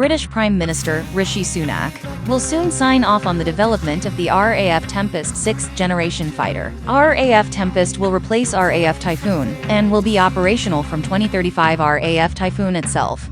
British Prime Minister, Rishi Sunak, will soon sign off on the development of the RAF Tempest 6th generation fighter. RAF Tempest will replace RAF Typhoon, and will be operational from 2035. RAF Typhoon itself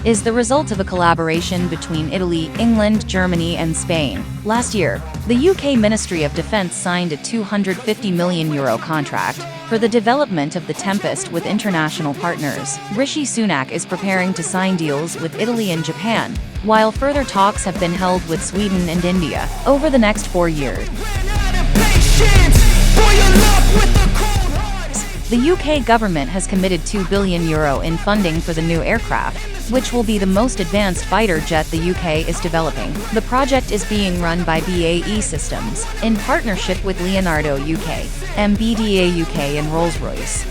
is the result of a collaboration between Italy, England, Germany and Spain. Last year, the UK Ministry of Defence signed a €250 million contract for the development of the Tempest with international partners. Rishi Sunak is preparing to sign deals with Italy and Japan, while further talks have been held with Sweden and India over the next 4 years. The UK government has committed €2 billion in funding for the new aircraft, which will be the most advanced fighter jet the UK is developing. The project is being run by BAE Systems, in partnership with Leonardo UK, MBDA UK and Rolls-Royce.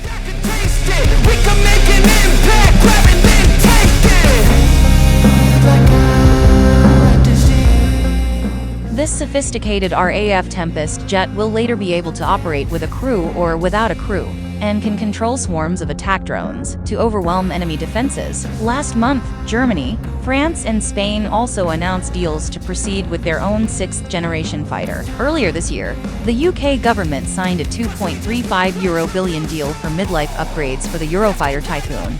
This sophisticated RAF Tempest jet will later be able to operate with a crew or without a crew, and can control swarms of attack drones to overwhelm enemy defenses. Last month, Germany, France and Spain also announced deals to proceed with their own 6th generation fighter. Earlier this year, the UK government signed a €2.35 billion deal for midlife upgrades for the Eurofighter Typhoon,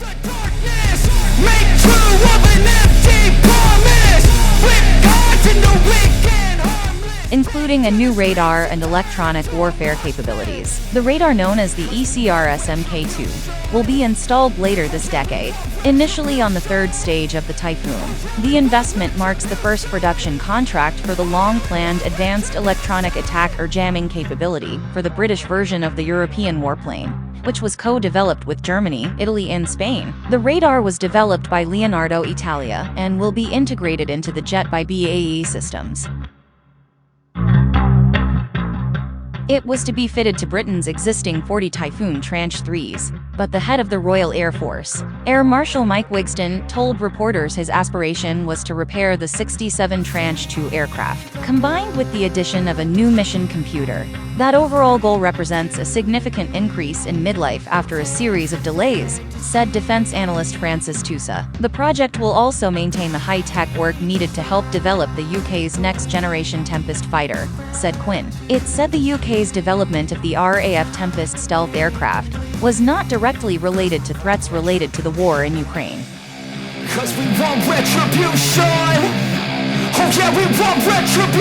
including a new radar and electronic warfare capabilities. The radar, known as the ECRS Mk2, will be installed later this decade, initially on the 3rd stage of the Typhoon. The investment marks the first production contract for the long-planned Advanced Electronic Attack or Jamming capability for the British version of the European warplane, which was co-developed with Germany, Italy and Spain. The radar was developed by Leonardo Italia and will be integrated into the jet by BAE Systems. It was to be fitted to Britain's existing 40 Typhoon Tranche 3s, but the head of the Royal Air Force, Air Marshal Mike Wigston, told reporters his aspiration was to repair the 67 Tranche 2 aircraft. Combined with the addition of a new mission computer, that overall goal represents a significant increase in midlife after a series of delays, said defense analyst Francis Tusa. The project will also maintain the high-tech work needed to help develop the UK's next-generation Tempest fighter, said Quinn. It said the UK's development of the RAF Tempest stealth aircraft was not directly related to threats related to the war in Ukraine. 'Cause we want retribution. Oh yeah, we want retribution.